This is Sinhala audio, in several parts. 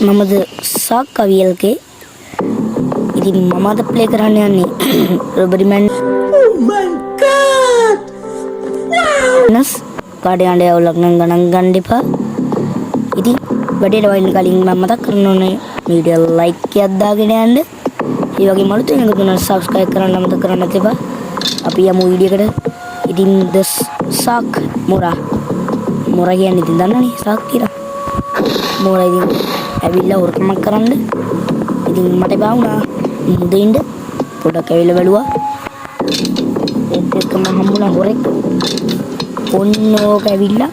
මමද සාක් කවියල්ගේ ඉතින් මම අද ප්ලේ කරන්න යන්නේ robbery man oh my god නස් කාඩේ යන්න යවලක් නම් ගණන් ගන්න එපා. ඉතින් වැඩේට වයින් කලින් මම මතක් කරන්න ඕනේ වීඩියෝ ලයික් එකක් දාගෙන යන්න. ඒ වගේම අලුත් වෙන කෙනෙකුට සබ්ස්ක්‍රයිබ් කරන්න අමතක කරන්න එපා. අපි යමු වීඩියෝ එකට. ඉතින් ද සාක් මොරා කියන්නේ ඉතින් දන්නවනේ සාක් කියලා. මොරා ඉතින් ඇවිල්ලා හොරකමක් කරන්න. ඉතින් මට බෑ වුණා මුදින්ද පොඩක් ඇවිල්ලා බැලුවා. ඒත් එක්කම හම්බුණා හොරෙක්. ඔන්නෝක ඇවිල්ලා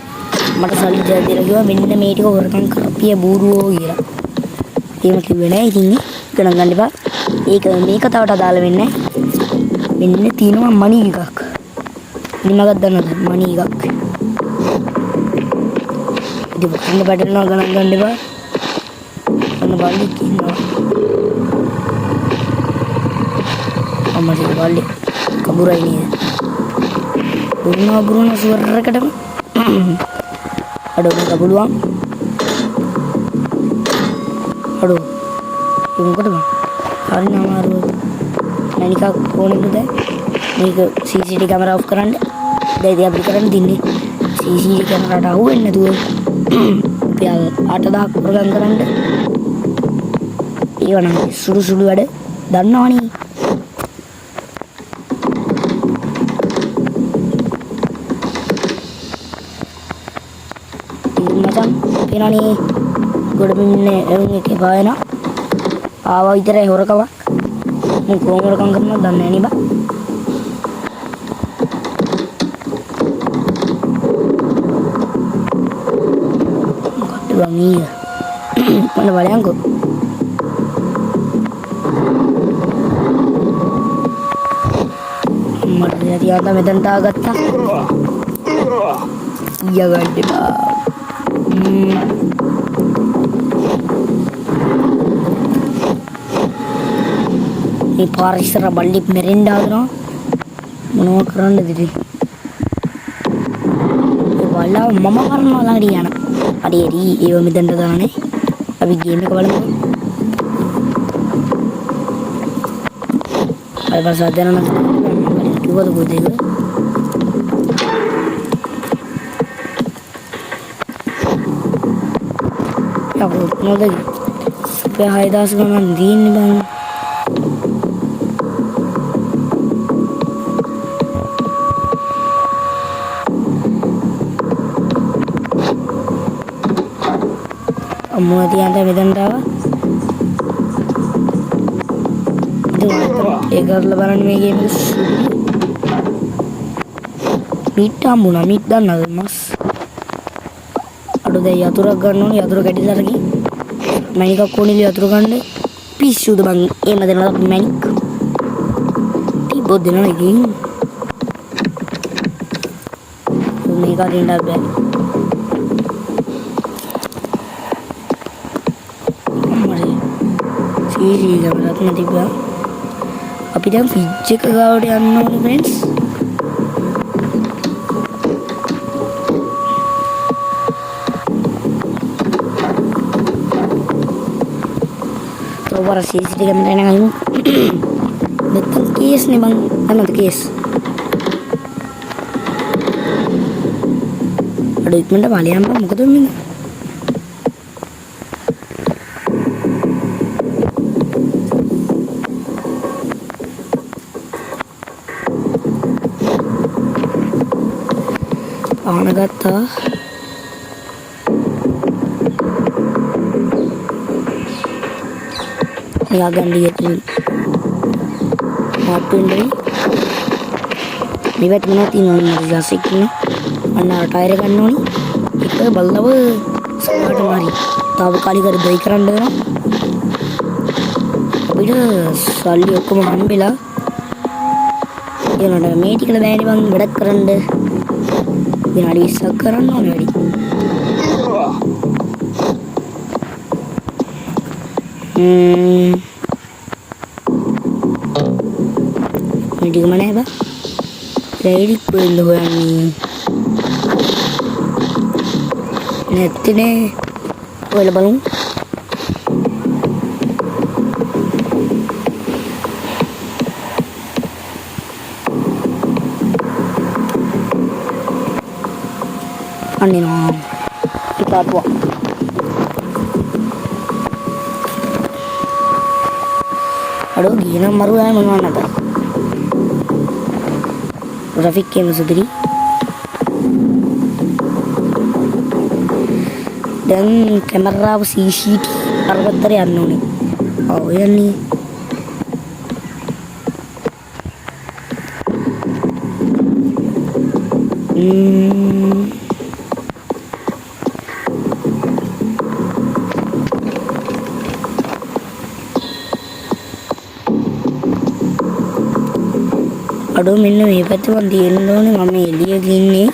මට සල්ලි දෙලා කිව්වා මෙන්න මේ ටික හොරකම් කරපිය බූරුවෝ කියලා. එහෙම කිව්වේ නෑ. ඉතින් ගණන් ගන්න එපා. මේක තවට අදාළ වෙන්නේ නෑ. මෙන්න තියෙනවා මණි එකක්. නිමගක් දන්නවද මණි එකක්. ඉතින් මොකක්ද බඩනවා ගණන් ගන්න එපා. අන්න බල්ලි කියනවා. අම්මගේ බල්ලි කබුරයි නේද? බුරුණ සුවරකටම අඩෝ මේක පුළුවන්. අඩෝ මොකටද? හරින අමාරුයි. මැනිකක් ඕනෙද? මේක CCTV කැමරා ඔෆ් කරන්න. දැන් අපි කරන්න දින්නේ CCTV කැමරාට අහුවෙන්නේ නැතුව රුපියල් 8000ක් වරගම් කරන්න. ඒව නම් සුළු වැඩ දන්නවනේ. මචං පේනවනේ ගොඩබින්නේ එවුන් එකේ පායන ආවා විතරයි හොරකමක්. මම කොහොම හොරකම් කරනවද දන්නේ නැහැ නේ බා. Wangi mana බලයන්කෝ. මට තියාගත්තා මෙතනට ආගත්තා. ඊයා ගන්න එපා. මේ පාරිසර බල්ලි මෙරෙන්ඩ හදනවා. මොනව කරන්නද ඉතින්? ඒ බල්ලා මම කරනවා ළඟට යනවා. හරි ඒව මෙතනට දාන්නේ. අපි ගේම් එක බලමු. අර බසදන නම් කිව්වද කොහෙද ඒක? යකෝ මොකද? 6000 ගණන් දීන්නේ බං. අම්මෝ තියන්ට මෙතනට ආවා. ඒක කරලා බලන්න මේ ගේම් එක. මීට් හම්බුණා. මීට් දන්නවද මස්? අඩෝ දැන් යතුරක් ගන්න ඕනේ. යතුර කැඩිලා රකි. මැනිකක් ඕනේ යතුර ගන්න. පිස්සුද බං? එහෙම දෙනවා මැනික්. තිබ්බොත් දෙනවා ඉතින්. මේක අරින්න බෑ. CCTV කැමරාවක් නැතිබා. අපි දැන් ෆ්‍රිජ් එක ගාවට යන්න ඕනේ ෆ්‍රෙන්ඩ්ස්. තෝවර CCTV කැමරා එක ගමු. මෙතන කේස් නේ බං. අන්නද කේස්. අඩ ඉක්මනට බලයන් බං මොකද වෙන්නේ? ආන ගත්තා. මෙයා ගන්න ඉතින් මාට්ටුන්නේ මේ වැට මොනවද තියෙනවද ජාසික් නේ. අන්න ටයර් ගන්න ඕනි. ඒක බල්ලව සමාට මාරි. තාවකාලිකව බ්‍රේක් කරන්න වෙනවා. අපිට සල්ලි ඔක්කොම හම්බෙලා ඊළඟට මේ ටිකල බෑනේ බං වැඩක් කරන්න. විනාඩි 20ක් කරන්න ඕනේ වැඩි. මේ ටිකම නෑ බා. රෙඩි කොහෙන්ද හොයන්නේ? නැත්තේ ඔයලා බලමු. Anino. Kita tua. Aduh, gila maru ya mana ta? Rafiq ke masudri. Dan kamera CCTV 63 nih. Oh ya nih. Aduh minum hebat tuh di Indo nih mami dia gini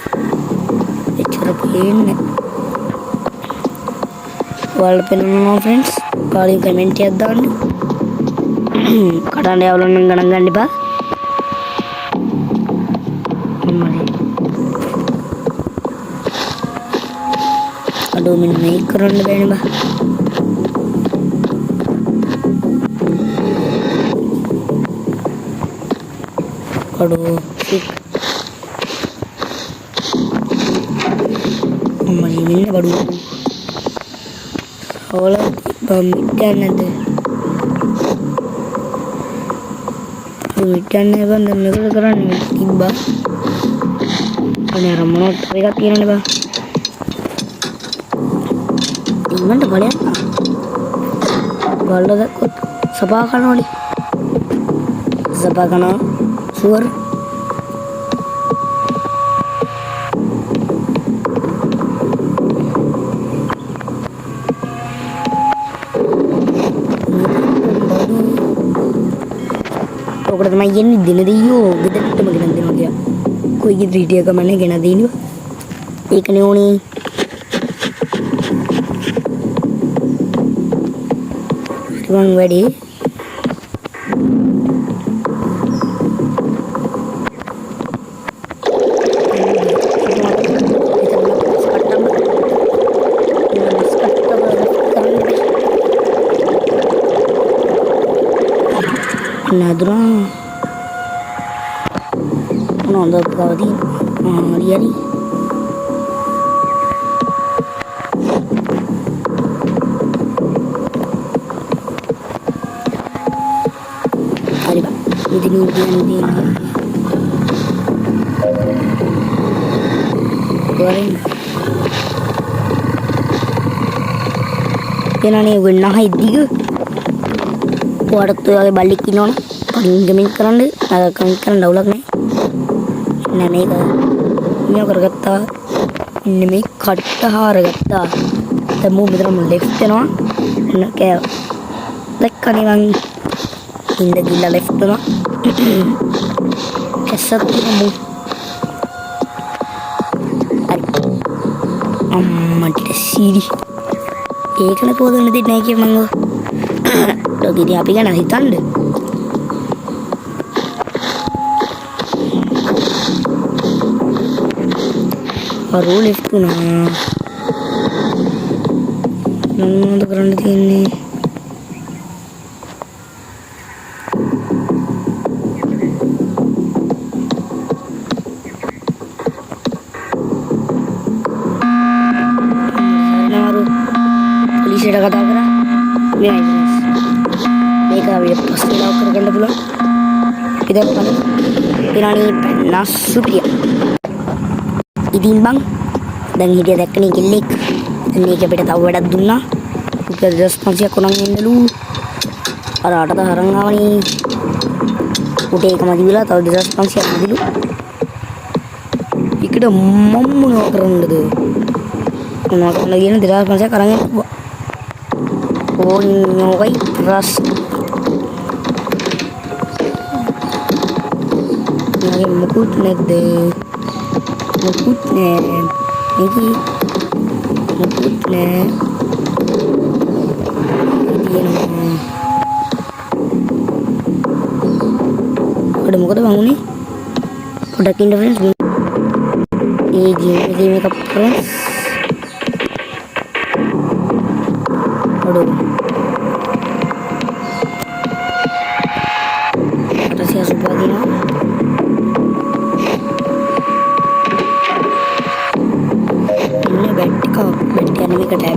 cara begini walaupun friends kalau comment చేద్దాం కడండి ఎవరన్నా గణంగండి బా మరి aduh minum ikron beni ba aduh sik mari minna badu awala middanade middanne banda megala karanne tibba ane ara monot ekak tiyanane ba ඉන්නට බලයක් බලලා දැක්කොත් සපා කනවනේ සපා කනවා ෂුවර් ඔකට තමයි යන්නේ දින දෙයියෝ ගෙදරටම ගෙනත් දෙනවා කියලා කොයි ගෙදර හිටිය කමන්නේ ගෙනත් දෙනවා ඒකනේ ඕනේ Bang ready nadra no anda kawadi dia ni ini goreng kenane wenna haidiga wadattu wage balik inona comment කරන්න comment කරන්න දවුලක් නෑ මේක මෙයා කරගත්තා ඉන්න මේ කට්ට හාරගත්තා දැන් මම මෙතන left යනවා එන්න කෑ දැක්කනේ මං ඉන්න ගිල්ල left යනවා කැස්සත් මු අම්මට සීරි ඒකනේ පොදන්න දෙන්නේ නැහැ කිය මං ඔය ඉතින් අපි ගැන හිතන්න අරෝ left වුණා මොනවද කරන්න තියෙන්නේ पोलीस कथा करा මේක අපි පස්සේ ලව් කරගන්න පුළුවන් ඉතින් බලන්න පිරාණි පෙන්නා සුපිරිය ඉතින් බං දැන් හිටිය දැක්කනේ කෙල්ලෙක් දැන් මේක අපිට තව වැඩක් දුන්නා රුපියල් 2500ක් කොනන් එන්නලු අර අටද හරන් ආවනේ උට ඒක මදි වෙලා තව 2500ක් මදිලු ඉකට මම මොනවා කරන්නද මොනවා කරන්න කියන 2500ක් අරන් එන්න ඕනෝයි රස් නගේ මුකුත් නැද්ද මුකුත් නෑ ඉති මුකුත් නෑ අද මොකද වුනේ පොඩක් ඉන්න ෆ්‍රෙන්ඩ්ස් ඒ ගේම් එක ෆ්‍රෙන්ඩ්ස් අඩෝ saya suka gini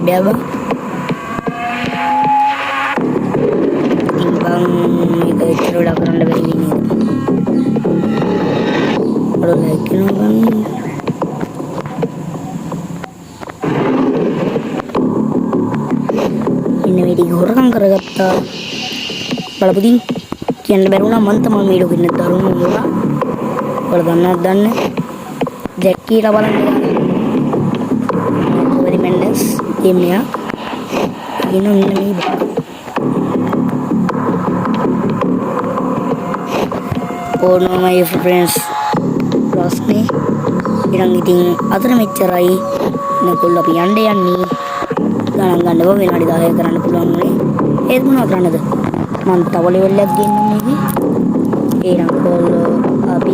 බෑ බං. ඉතින් බං මේක එච්චර වෙලා කරන්න බැරි නේද? අර ලයික් කරනවා බං. ඉන්න මේ ටික හොරකම් කරගත්තා. බලපදින් කියන්න බැරි වුණා මං තමයි මේ ලෝකෙ ඉන්න දරුණු වුණා. ඔයාලා දන්නවද දන්නේ? ජැක්කීලා බලන්න රොබරි මෙන්ඩස් එමියා ඉන්න මේ oh no my friends ප්‍රශ්නේ ඉතින් අතර මෙච්චරයි නකොල්ල අපි යන්න යන්නේ ගණන් ගන්නව විනාඩි 10 කරන්න පුළුවන් නේ ඒත් මොනව කරන්නද මං තව ලෙවල් එකක් ගන්න මේකේ ඒ නම් කොල්ල අපි